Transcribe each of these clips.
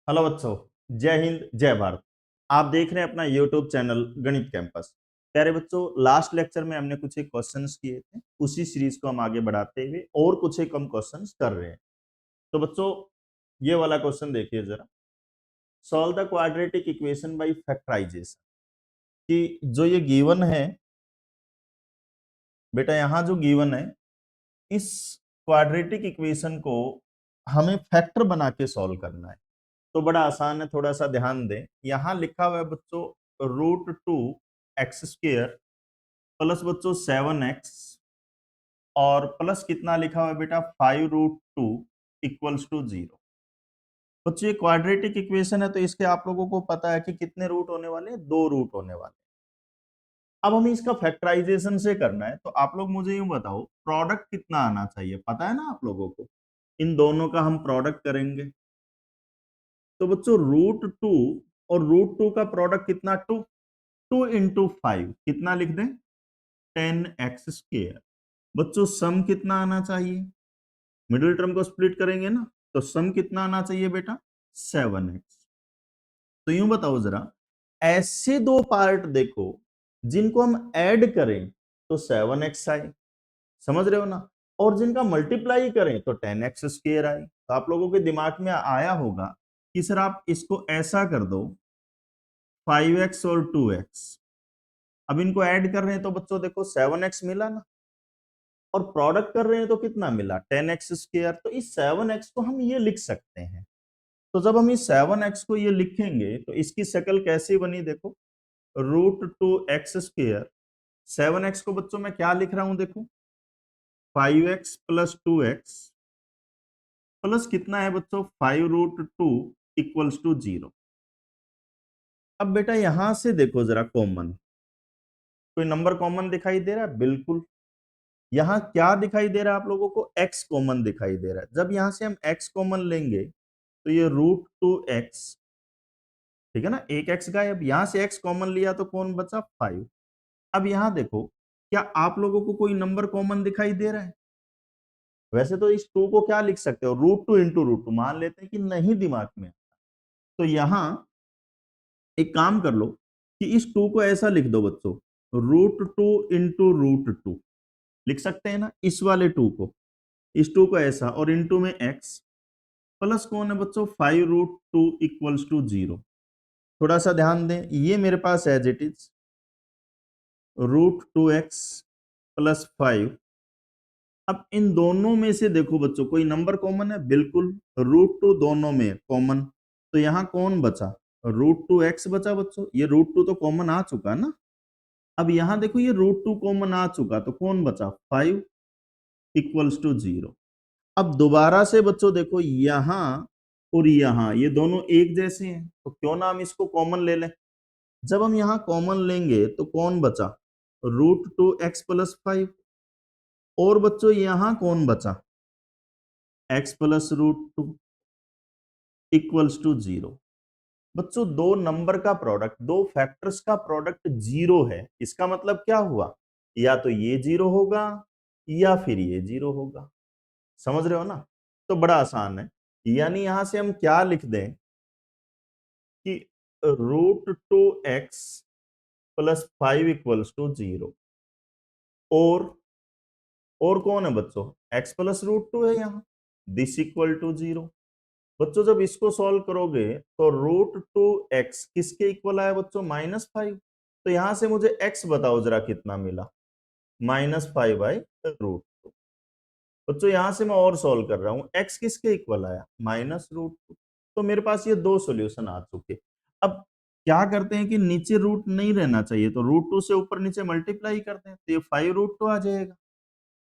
Hello बच्चों, जय हिंद जय भारत। आप देख रहे हैं अपना यूट्यूब चैनल गणित कैंपस। प्यारे बच्चों, लास्ट लेक्चर में हमने कुछ एक क्वेश्चंस किए थे, उसी सीरीज को हम आगे बढ़ाते हुए और कुछ एक हम क्वेश्चंस कर रहे हैं। तो बच्चों, ये वाला क्वेश्चन देखिए जरा। Solve the quadratic equation by factorisation. कि जो ये गिवन है बेटा, यहाँ जो गिवन है, इस क्वाड्रेटिक इक्वेशन को हमें फैक्टर बना के सॉल्व करना है। तो बड़ा आसान है, थोड़ा सा ध्यान दें। यहां लिखा हुआ है बच्चों √2x² प्लस बच्चों 7x और प्लस कितना लिखा हुआ है बेटा 5√2 इक्वल्स टू 0। बच्चों ये क्वाड्रेटिक इक्वेशन है, तो इसके आप लोगों को पता है कि कितने रूट होने वाले हैं, 2 रूट होने वाले हैं। अब हमें इसका फैक्टराइजेशन से करना है, तो आप लोग मुझे यूं बताओ प्रोडक्ट कितना आना चाहिए, पता है ना आप लोगों को। इन दोनों का हम प्रोडक्ट करेंगे, तो बच्चों √2 और √2 का प्रोडक्ट कितना 2। 2 इंटू 5 कितना लिख दें 10x²। बच्चों सम कितना आना चाहिए, मिडिल टर्म को स्प्लिट करेंगे ना, तो सम कितना आना चाहिए बेटा 7x। तो यूं बताओ जरा, ऐसे दो पार्ट देखो जिनको हम ऐड करें तो 7x आए, समझ रहे हो ना, और जिनका मल्टीप्लाई करें तो 10x² आए। तो आप लोगों के दिमाग में आया होगा कि सर आप इसको ऐसा कर दो 5x और 2x। अब इनको ऐड कर रहे हैं तो बच्चों देखो 7x मिला ना, और प्रोडक्ट कर रहे हैं तो कितना मिला 10x²। तो इस 7x को हम ये लिख सकते हैं। तो जब हम इस 7x को ये लिखेंगे तो इसकी शक्ल कैसी बनी देखो, √2x²। 7x को बच्चों मैं क्या लिख रहा हूं देखो 5x प्लस 2x प्लस कितना है बच्चों 5√2 इक्वल्स टू 0। अब बेटा यहां से देखो जरा कॉमन, कोई नंबर कॉमन दिखाई दे रहा है, बिल्कुल। यहाँ क्या दिखाई दे रहा है आप लोगों को, x कॉमन दिखाई दे रहा है। जब यहां से हम x कॉमन लेंगे तो ये √2x, ठीक है ना, एक x गायब, यहां से x कॉमन लिया तो कौन बचा 5। अब यहां देखो, क्या आप लोगों को कोई नंबर कॉमन दिखाई दे रहा है। वैसे तो इस 2 को क्या लिख सकते हो, √2 इंटू √2, मान लेते हैं कि नहीं दिमाग में। तो यहां एक काम कर लो कि इस 2 को ऐसा लिख दो बच्चों, √2 इंटू √2 लिख सकते हैं ना, इस वाले 2 को, इस 2 को ऐसा, और इंटू में x प्लस कौन है बच्चों 5√2 इक्वल्स टू 0। थोड़ा सा ध्यान दें, ये मेरे पास as it is √2x plus 5। अब इन दोनों में से देखो बच्चों कोई नंबर कॉमन है, बिल्कुल, √2 दोनों में कॉमन, तो यहां कौन बचा √2x बचा बच्चों, ये √2 तो कॉमन आ चुका ना। अब यहां देखो ये √2 कॉमन आ चुका, तो कौन बचा 5 इक्वल्स टू 0। अब दोबारा से बच्चों देखो यहां और यहां ये दोनों एक जैसे हैं, तो क्यों ना हम इसको कॉमन ले लें। जब हम यहां कॉमन लेंगे तो कौन बचा √2x प्लस 5, और बच्चों यहां कौन बचा x प्लस √2 इक्वल्स टू 0। बच्चों दो नंबर का प्रोडक्ट, दो फैक्टर्स का प्रोडक्ट 0 है, इसका मतलब क्या हुआ, या तो ये 0 होगा या फिर ये 0 होगा। समझ रहे हो ना। तो बड़ा आसान है, यानी यहां से हम क्या लिख दें कि √2x प्लस 5 इक्वल्स टू 0, और कौन है बच्चों x प्लस √2 है यहाँ, दिस इक्वल टू 0। बच्चों जब इसको सॉल्व करोगे तो √2x किसके इक्वल आया बच्चों -5। तो यहां से मुझे x बताओ जरा कितना मिला, -5/√2। बच्चों यहां से मैं और सॉल्व कर रहा हूं, x किसके इक्वल आया -√2। तो मेरे पास ये दो सॉल्यूशन आ चुके। अब क्या करते हैं कि नीचे रूट नहीं रहना चाहिए, तो √2 से ऊपर नीचे मल्टीप्लाई करते हैं, तो ये 5√2 आ जाएगा।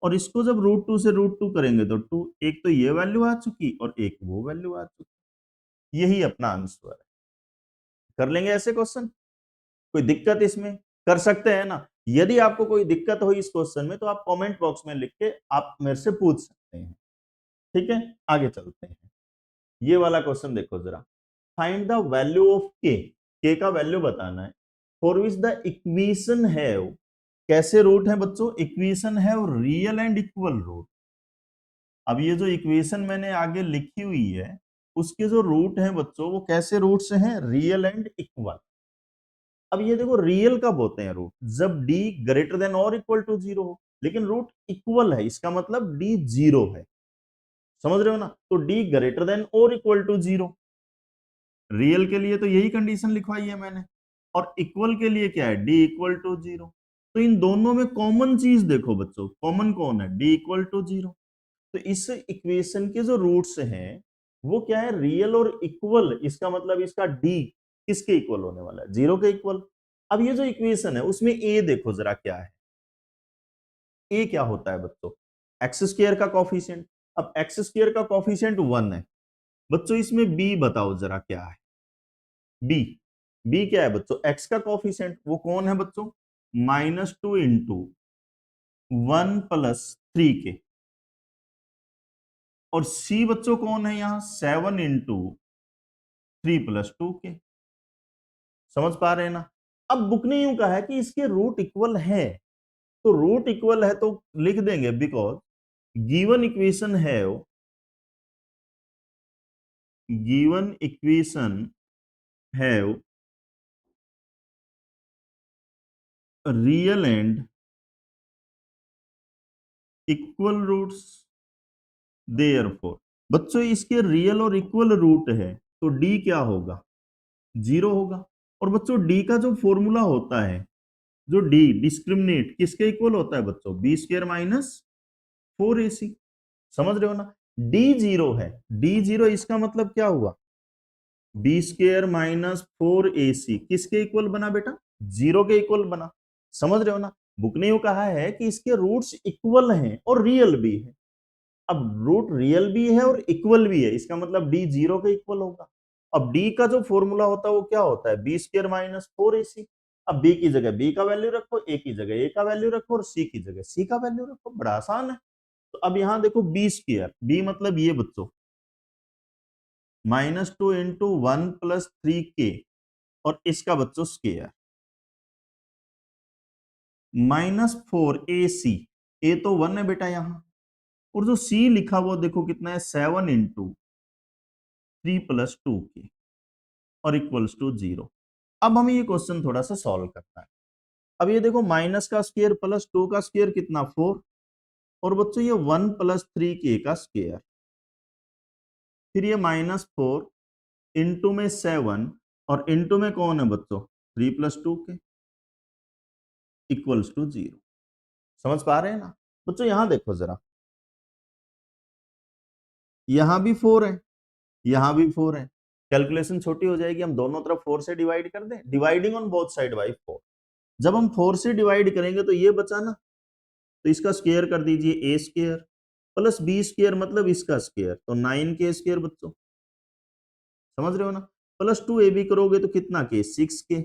और इसको जब √2 से √2 करेंगे तो 2, एक तो ये वैल्यू आ चुकी और एक वो वैल्यू आ चुकी। यही अपना आंसर है। कर लेंगे ऐसे क्वेश्चन, कोई दिक्कत इसमें, कर सकते हैं ना। यदि आपको कोई दिक्कत हुई इस क्वेश्चन में तो आप कमेंट बॉक्स में लिख के आप मेरे से पूछ सकते हैं। ठीक है, आगे चलते हैं। ये वाला क्वेश्चन देखो जरा, फाइंड द वैल्यू ऑफ के का वैल्यू बताना है, for which the equation have, कैसे रूट है बच्चों, equation have real and equal root. अब ये जो इक्वेशन मैंने आगे लिखी हुई है, उसके जो रूट हैं बच्चों वो कैसे रूट्स हैं, रियल एंड इक्वल। अब ये देखो रियल कब होते हैं रूट, जब डी ग्रेटर देन और इक्वल टू जीरो हो, लेकिन रूट इक्वल है इसका मतलब डी जीरो है, समझ रहे हो ना, तो डी ग्रेटर देन और इक्वल टू जीरो, रियल के लिए तो यही कंडीशन लिखवाई है मैंने, और इक्वल के लिए क्या है, डी इक्वल टू जीरो। तो इन दोनों में कॉमन चीज देखो बच्चों, कॉमन कौन है, डी इक्वल टू जीरो। तो इस इक्वेशन के जो रूट्स हैं वो क्या है, रियल और इक्वल, इसका मतलब इसका डी किसके इक्वल होने वाला है, जीरो के इक्वल। अब ये जो इक्वेशन है उसमें ए देखो जरा क्या है, ए क्या होता है बच्चों, एक्स स्क्वायर का कॉफिशिएंट। अब एक्स स्क्वायर का कॉफिशिएंट 1 है बच्चों, इसमें बी बताओ जरा क्या है, बी, बी क्या है बच्चों, एक्स का कॉफिशिएंट, वो कौन है बच्चों, -2 इंटू 1 + 3 के, और सी बच्चों कौन है यहां, 7 इंटू 3 + 2 के, समझ पा रहे हैं ना। अब बुक ने यूं कहा है कि इसके रूट इक्वल है, तो रूट इक्वल है तो लिख देंगे बिकॉज गिवन इक्वेशन है, given equation have real and equal roots, therefore बच्चों इसके रियल और इक्वल रूट है तो डी क्या होगा, जीरो होगा। और बच्चों डी का जो फॉर्मूला होता है, जो डी डिस्क्रिमिनेट किसके इक्वल होता है बच्चों, बी स्क्वायर माइनस 4ac, समझ रहे हो ना। डी जीरो है, डी जीरो इसका मतलब क्या हुआ, बी स्क्वायर माइनस 4ac किसके इक्वल बना बेटा, जीरो के इक्वल बना, समझ रहे हो ना। बुक ने यूं कहा है कि इसके रूट्स इक्वल हैं और रियल भी है। अब रूट रियल भी है और इक्वल भी है, इसका मतलब डी जीरो के इक्वल होगा। अब डी का जो फॉर्मूला होता है वो क्या होता है, बी स्क्वायर माइनस 4ac। अब बी की जगह बी का वैल्यू रखो, ए की जगह ए का वैल्यू रखो, और सी की जगह सी का वैल्यू रखो, बड़ा आसान है। तो अब यहां देखो बी स्क्वायर, बी मतलब ये बच्चों -2 इंटू 1 + 3 के, और इसका बच्चों स्क्वायर -4ac, ए तो 1 है बेटा यहाँ, और जो सी लिखा हुआ देखो कितना है, 7 इंटू 3 + 2 के, और इक्वल्स टू जीरो। अब हमें ये क्वेश्चन थोड़ा सा सॉल्व करना है। अब ये देखो माइनस का स्क्वायर प्लस 2 का स्क्वायर कितना 4, और बच्चों ये 1 + 3 के का स्क्वायर, फिर ये -4 इंटू में 7, और इंटू में कौन है बच्चों 3 + 2 के, इक्वल्स टू जीरो। समझ पा रहे हैं ना बच्चों, यहां देखो जरा, यहां भी 4 है, यहां भी 4 है, कैलकुलेशन छोटी हो जाएगी, हम दोनों तरफ 4 से डिवाइड कर दें, dividing on both side by 4। जब हम 4 से डिवाइड करेंगे तो ये बचा ना, तो इसका स्क्वायर कर दीजिए, ए स्क्वायर प्लस बी स्क्वायर मतलब इसका स्क्वायर, तो 9 के स्क्वायर बच्चों, समझ रहे हो ना। +2 ab करोगे तो कितना के, 6 के।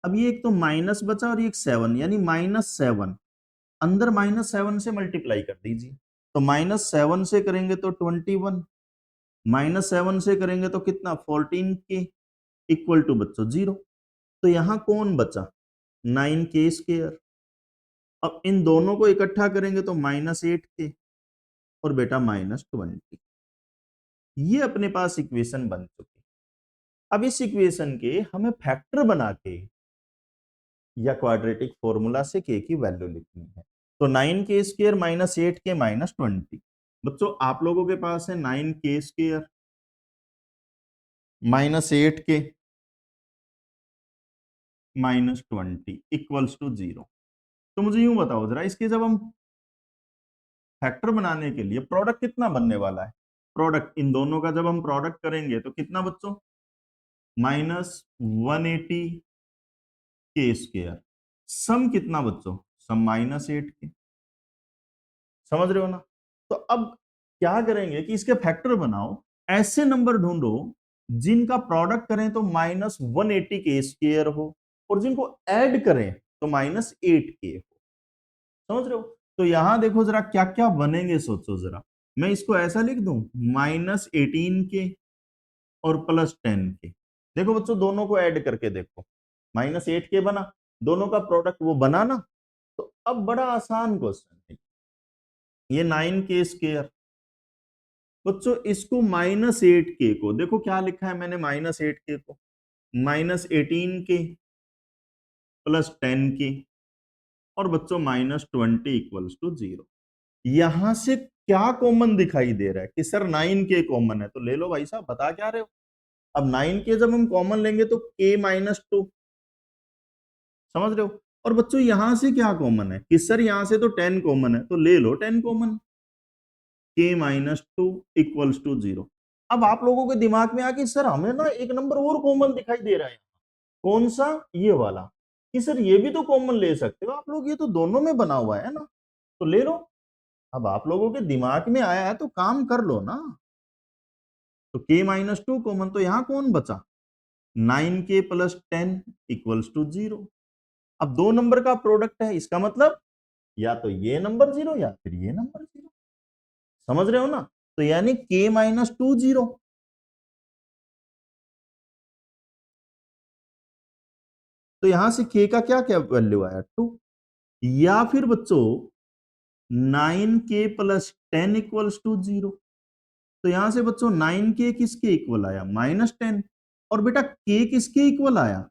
अब ये एक तो माइनस बचा और ये एक 7, यानी -7, अंदर -7 से मल्टीप्लाई कर दीजिए, तो -7 से करेंगे तो 21, -7 से करेंगे तो कितना 14 के, इक्वल टू बच्चों जीरो। तो यहां कौन बचा, 9 के स्क्वायर। अब इन दोनों को इकट्ठा करेंगे तो -8 के, और बेटा -20। ये अपने पास इक्वेशन बन चुकी। अब इस इक्वेशन के हमें फैक्टर बना के या क्वाड्रेटिक फॉर्मूला से के की वैल्यू लिखनी है। तो 9 के स्क्वायर -8 के -20, बच्चों आप लोगों के पास है 9 के स्क्वायर -8 के -20 इक्वल्स टू जीरो। तो मुझे यूं बताओ जरा, इसके जब हम फैक्टर बनाने के लिए प्रोडक्ट कितना बनने वाला है, प्रोडक्ट इन दोनों का जब हम प्रोडक्ट करेंगे तो कितना बच्चों, -180 के स्क्वायर, सम कितना बच्चों, सम -8 के, समझ रहे हो ना। तो अब क्या करेंगे कि इसके फैक्टर बनाओ, ऐसे नंबर ढूंढो जिनका प्रोडक्ट करें तो -180 के स्क्वायर हो, और जिनको ऐड करें तो -8 के हो, समझ रहे हो। तो यहां देखो जरा क्या क्या बनेंगे, सोचो जरा, मैं इसको ऐसा लिख दूं, -18 के और +10 के। देखो बच्चों दोनों को ऐड करके देखो, -8 के बना, दोनों का प्रोडक्ट वो बना ना। तो अब बड़ा आसान क्वेश्चन है, ये 9 के स्क्वायर बच्चों इसको -8k को देखो क्या लिखा है मैंने, -8k को -18k +10k और बच्चों -20 इक्वल्स टू 0। यहां से क्या कॉमन दिखाई दे रहा है कि सर 9k कॉमन है, तो ले लो भाई साहब, बता क्या रहे हो। अब 9k जब हम कॉमन लेंगे तो k-2, समझ रहे हो। और बच्चों यहां से क्या कॉमन है कि सर यहां से तो 10 कॉमन है, तो ले लो 10 कॉमन, k-2 इक्वल्स टू 0। अब आप लोगों के दिमाग में आ कि सर हमें ना एक नंबर और कॉमन दिखाई दे रहा है, कौन सा, ये वाला, कि सर ये भी तो कॉमन ले सकते हो आप लोग, ये तो दोनों में बना हुआ है ना, तो ले लो। अब आप लोगों के दिमाग में आया है तो काम कर लो ना। तो k-2 कॉमन, तो यहां कौन बचा, 9k + 10 इक्वल्स टू 0। अब दो नंबर का प्रोडक्ट है, इसका मतलब या तो ये नंबर 0 या फिर ये नंबर 0, समझ रहे हो ना। तो यानी k-2 0। तो यहां से k का क्या क्या वैल्यू आया, 2। या फिर बच्चों 9k + 10 इक्वल्स टू 0। तो यहां से बच्चों 9k किसके इक्वल आया, -10। और बेटा k किसके इक्वल आया,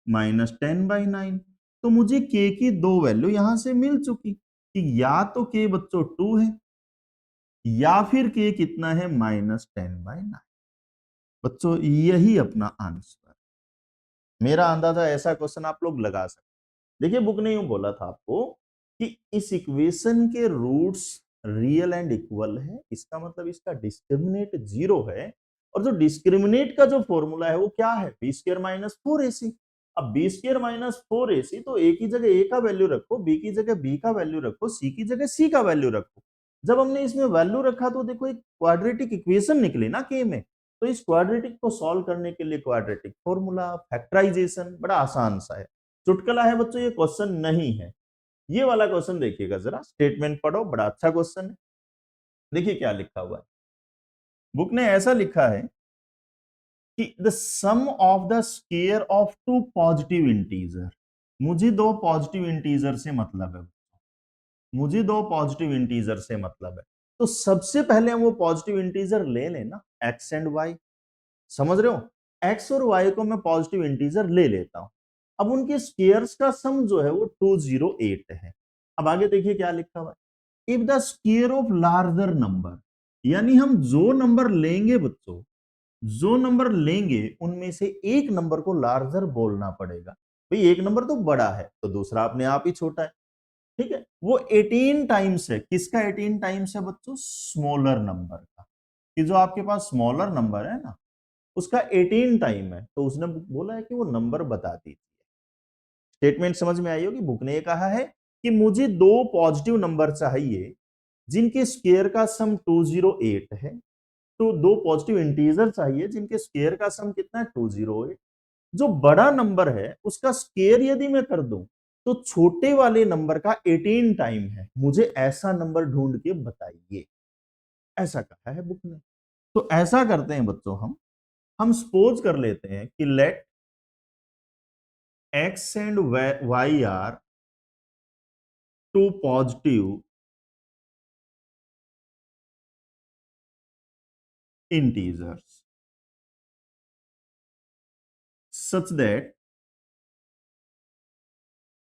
-10/9। तो मुझे k की दो वैल्यू यहां से मिल चुकी कि या तो k बच्चों 2 है या फिर k कितना है, -10/9। बच्चों यही अपना आंसर। मेरा अंदाजा ऐसा क्वेश्चन आप लोग लगा सकते। देखिए बुक ने यूं बोला था आपको कि इस इक्वेशन के रूट्स रियल एंड इक्वल है, इसका मतलब इसका डिस्क्रिमिनेट 0 है। और जो डिस्क्रिमिनेट का जो फॉर्मूला है वो क्या है, b² - 4ac। अब b² - 4ac, तो a की जगह a का वैल्यू रखो, b की जगह b का वैल्यू रखो, c की जगह c का वैल्यू रखो। जब हमने इसमें वैल्यू रखा तो देखो एक क्वाड्रेटिक इक्वेशन निकली ना k में। तो इस क्वाड्रेटिक को सॉल्व करने के लिए क्वाड्रेटिक फॉर्मूला, फैक्टराइजेशन, बड़ा आसान सा है, चुटकुला है बच्चों, ये क्वेश्चन नहीं है। ये वाला क्वेश्चन देखिएगा जरा, स्टेटमेंट पढ़ो, बड़ा अच्छा क्वेश्चन है। देखिए क्या लिखा हुआ है, बुक ने ऐसा लिखा है कि the sum of the square of two positive integer. मुझे दो पॉजिटिव इंटीजर से मतलब है, मुझे दो पॉजिटिव इंटीजर से मतलब है। तो सबसे पहले हम वो पॉजिटिव इंटीजर ले लेना, एक्स एंड वाई, समझ रहे हो। एक्स और वाई को मैं पॉजिटिव इंटीजर ले लेता हूं। अब उनके स्क्वायर्स का सम जो है वो 208 है। अब आगे देखिए क्या लिखा हुआ है, if the square of larger number, यानी हम जो नंबर लेंगे बच्चों, जो नंबर लेंगे उनमें से एक नंबर को लार्जर बोलना पड़ेगा। भाई एक नंबर तो बड़ा है तो दूसरा अपने आप ही छोटा है, ठीक है। वो 18 टाइम्स है, किसका 18 टाइम्स है बच्चों, स्मॉलर नंबर का। कि जो आपके पास स्मॉलर नंबर है ना उसका 18 टाइम है, तो उसने बोला है कि वो नंबर बता दीजिए। स्टेटमेंट समझ में आई होगी। बुक ने ये कहा है कि मुझे दो पॉजिटिव नंबर चाहिए जिनके स्क्वायर का सम 208 है। तो दो पॉजिटिव इंटीजर चाहिए जिनके स्क्वायर का सम कितना है, 208। जो बड़ा नंबर है उसका स्क्वायर यदि मैं कर दूं तो छोटे वाले नंबर का 18 टाइम है, मुझे ऐसा नंबर ढूंढ के बताइए, ऐसा कहा है बुक ने। तो ऐसा करते हैं बच्चों, हम सपोज कर लेते हैं कि late x and y are two positive integers such that,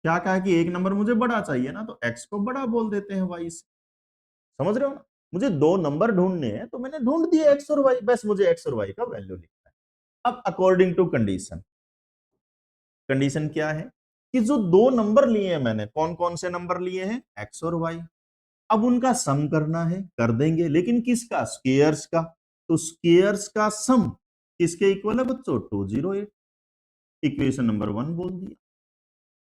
क्या कहा कि एक नंबर मुझे बड़ा चाहिए ना, तो x को बड़ा बोल देते हैं y से, समझ रहे हो ना। मुझे दो नंबर ढूंढने हैं तो मैंने ढूंढ दिए x और y, बस मुझे x और y का वैल्यू लिखना है। अब अकॉर्डिंग टू कंडीशन, कंडीशन क्या है कि जो दो नंबर लिए हैं मैंने, कौन कौन से नंबर लिए हैं, x और y, अब उनका सम करना है, कर देंगे, लेकिन किसका, स्क्वायर्स का। तो स्क्वायर्स का सम किसके इक्वल है बच्चों, 208। इक्वेशन नंबर 1 बोल दिया।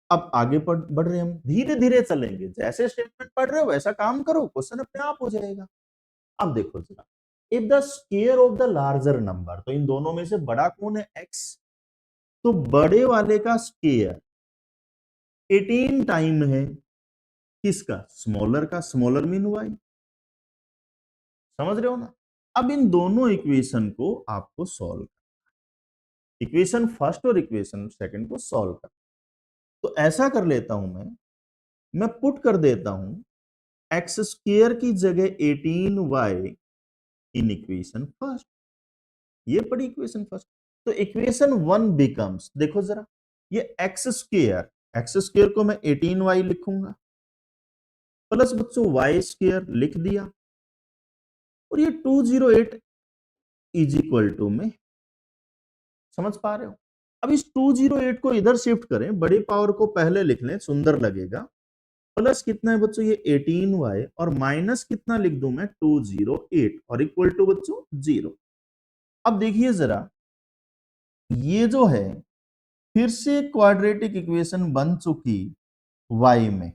अब आगे बढ़ रहे हैं, हम धीरे धीरे चलेंगे, जैसे स्टेटमेंट पढ़ रहे हो वैसा काम करो, क्वेश्चन अपने आप हो जाएगा। अब देखो जरा, if the square of the larger number, तो इन दोनों में से बड़ा कौन है, x। तो बड़े वाले का स्क्वायर 18 टाइम है किसका, स्मॉलर का, स्मॉलर मीन y, समझ रहे हो ना। अब इन दोनों इक्वेशन को आपको सॉल्व, इक्वेशन फर्स्ट और इक्वेशन सेकंड को सॉल्व कर। तो ऐसा कर लेता हूं मैं पुट कर देता हूं x स्क्वायर की जगह 18y इन इक्वेशन फर्स्ट। ये पड़ी इक्वेशन फर्स्ट। तो इक्वेशन 1 बिकम्स, देखो जरा, ये एक्स स्क्वायर को मैं 18y लिखूंगा प्लस बच्चों वाई स्क्वायर लिख दिया, और ये 208 इज इक्वल टू में, समझ पा रहे हो? अब इस 208 को इधर शिफ्ट करें, बड़ी पावर को पहले लिख लें, सुंदर लगेगा। प्लस कितना है बच्चों, ये 18y, और माइनस कितना लिख दूं मैं, 208, और इक्वल टू बच्चों 0। अब देखिए जरा, ये जो है फिर से क्वाड्रेटिक इक्वेशन बन चुकी y में।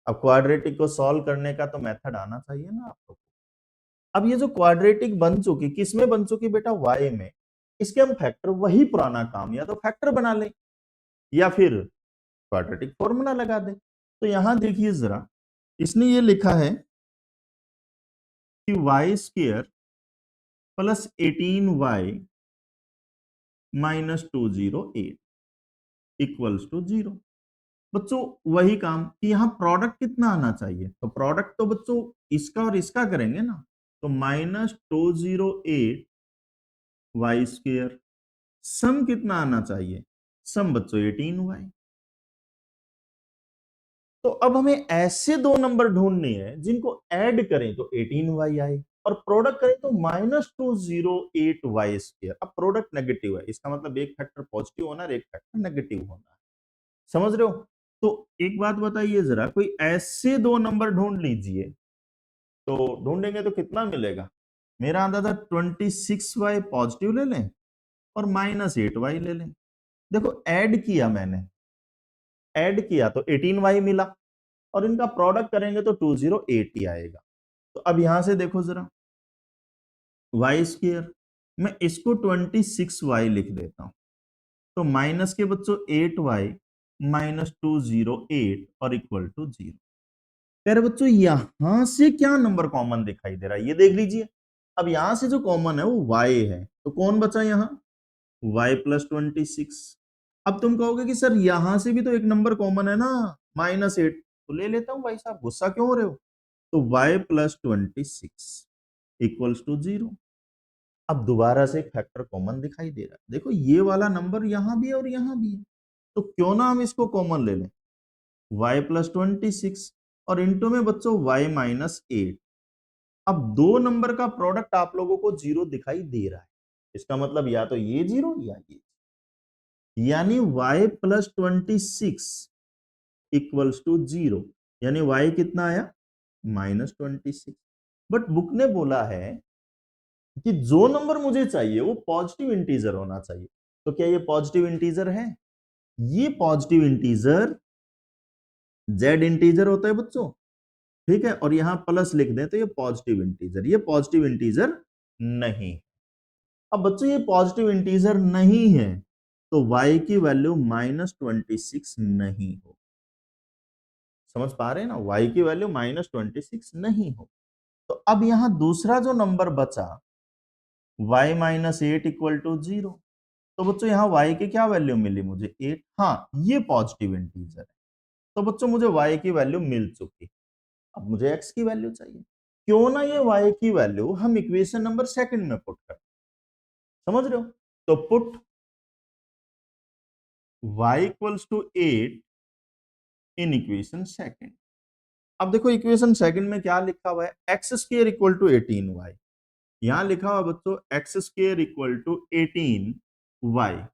अब क्वाड्रेटिक को सॉल्व करने का तो मेथड आना चाहिए ना आपको। अब ये जो क्वाड्रेटिक बन चुकी, किस में बन चुकी बेटा, y में। इसके हम फैक्टर, वही पुराना काम, या तो फैक्टर बना लें या फिर क्वाड्रेटिक फॉर्मूला लगा दें। तो यहां देखिए जरा, इसने ये लिखा है कि y square plus 18y minus 208 equals to 0। बच्चों वही काम कि यहां प्रोडक्ट कितना आना चाहिए, तो प्रोडक्ट तो बच्चों इसका और इसका करेंगे ना, तो माइनस 208 वाई स्क्वायर, सम कितना आना चाहिए, सम बच्चों 18y। तो अब हमें ऐसे दो नंबर ढूंढने हैं जिनको ऐड करें तो 18y आए, और प्रोडक्ट करें तो -208y स्क्वायर। अब प्रोडक्ट नेगेटिव है, इसका मतलब एक फैक्टर पॉजिटिव होना और एक फैक्टर नेगेटिव होना है, समझ रहे हो? तो एक बात बताइए जरा, कोई ऐसे दो नंबर ढूंढ लीजिए, तो ढूंढेंगे तो कितना मिलेगा? मेरा अंदाजा 26y पॉजिटिव ले लें और -8y ले लें। देखो ऐड किया मैंने, ऐड किया तो 18y मिला, और इनका प्रोडक्ट करेंगे तो 208 ही आएगा। तो अब यहां से देखो जरा, वाई स्क्वायर, मैं इसको 26y लिख देता हूं, तो माइनस के बच्चों 8y माइनस 208 और इक्वल टू 0। कह रहे बच्चों यहां से क्या नंबर कॉमन दिखाई दे रहा है, ये देख लीजिए। अब यहां से जो कॉमन है वो y है, तो कौन बचा यहाँ, y प्लस 26। अब तुम कहोगे कि सर यहां से भी तो एक नंबर कॉमन है ना, -8, तो ले लेता हूं भाई साहब, गुस्सा क्यों हो रहे हो? तो y प्लस 26 इक्वल्स टू 0। अब दोबारा से एक फैक्टर कॉमन दिखाई दे रहा है, देखो ये वाला नंबर यहां भी है और यहां भी है, तो क्यों ना हम इसको कॉमन ले लें, y प्लस 26 और इंटू में बच्चों y माइनस 8। अब दो नंबर का प्रोडक्ट आप लोगों को 0 दिखाई दे रहा है, इसका मतलब या तो ये 0 या ये, यानी y प्लस 26 इक्वल्स टू 0, यानी y कितना आया, -26। बट बुक ने बोला है कि जो नंबर मुझे चाहिए वो पॉजिटिव इंटीजर होना चाहिए। तो क्या ये पॉजिटिव इंटीजर है? ये पॉजिटिव इंटीजर z इंटीजर होता है बच्चों, ठीक है, और यहां प्लस लिख दें तो ये पॉजिटिव इंटीजर, ये पॉजिटिव इंटीजर नहीं। अब बच्चों ये पॉजिटिव इंटीजर नहीं है, तो y की वैल्यू -26 नहीं हो, समझ पा रहे हैं ना, y की वैल्यू -26 नहीं हो। तो अब यहां दूसरा जो नंबर बचा y माइनस 8 इक्वल टू 0, तो बच्चों यहाँ y की क्या वैल्यू मिली मुझे, 8। हाँ ये पॉजिटिव इंटीजर है, तो बच्चों मुझे y की वैल्यू मिल चुकी। अब मुझे x की वैल्यू चाहिए, क्यों ना ये y की वैल्यू हम इक्वेशन नंबर सेकंड में पुट करें, समझ रहे हो? तो put y equals to 8 in equation second. अब देखो इक्वेशन सेकंड में क्या लिखा हुआ है, x square equal to 18y, यहां लिखा हुआ बच्चों x square equal to 18y।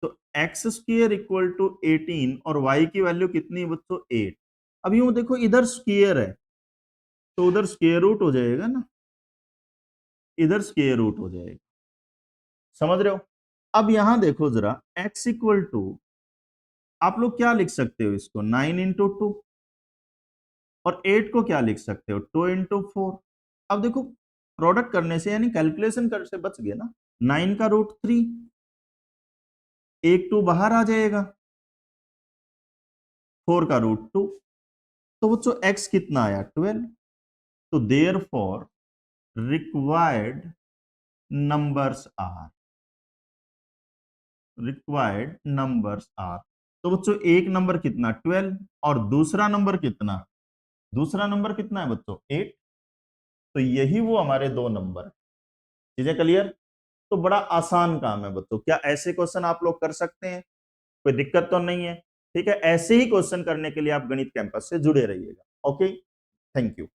तो एक्स स्क्वायर इक्वल टू 18 और y की वैल्यू कितनी है बच्चों, 8। अब यूं देखो इधर स्क्वायर है तो उधर स्क्वायर रूट हो जाएगा ना, इधर स्क्वायर रूट हो जाएगा, समझ रहे हो? अब यहां देखो जरा, x इक्वल टू, आप लोग क्या लिख सकते हो इसको, 9 इंटू 2, और 8 को क्या लिख सकते हो, 2 इंटू 4। अब देखो प्रोडक्ट करने से यानी कैलकुलेशन कर से बच गए ना, 9 का रूट 3, एक 2 बाहर आ जाएगा, 4 का रूट 2, तो बच्चों x कितना आया, 12। तो therefore required numbers are, required numbers are, तो बच्चों एक नंबर कितना, 12, और दूसरा नंबर कितना, दूसरा नंबर कितना है बच्चों, 8। तो यही वो हमारे दो नंबर है। चीजें क्लियर? तो बड़ा आसान काम है बच्चों। क्या ऐसे क्वेश्चन आप लोग कर सकते हैं? कोई दिक्कत तो नहीं है? ठीक है, ऐसे ही क्वेश्चन करने के लिए आप गणित कैंपस से जुड़े रहिएगा। Okay, thank you.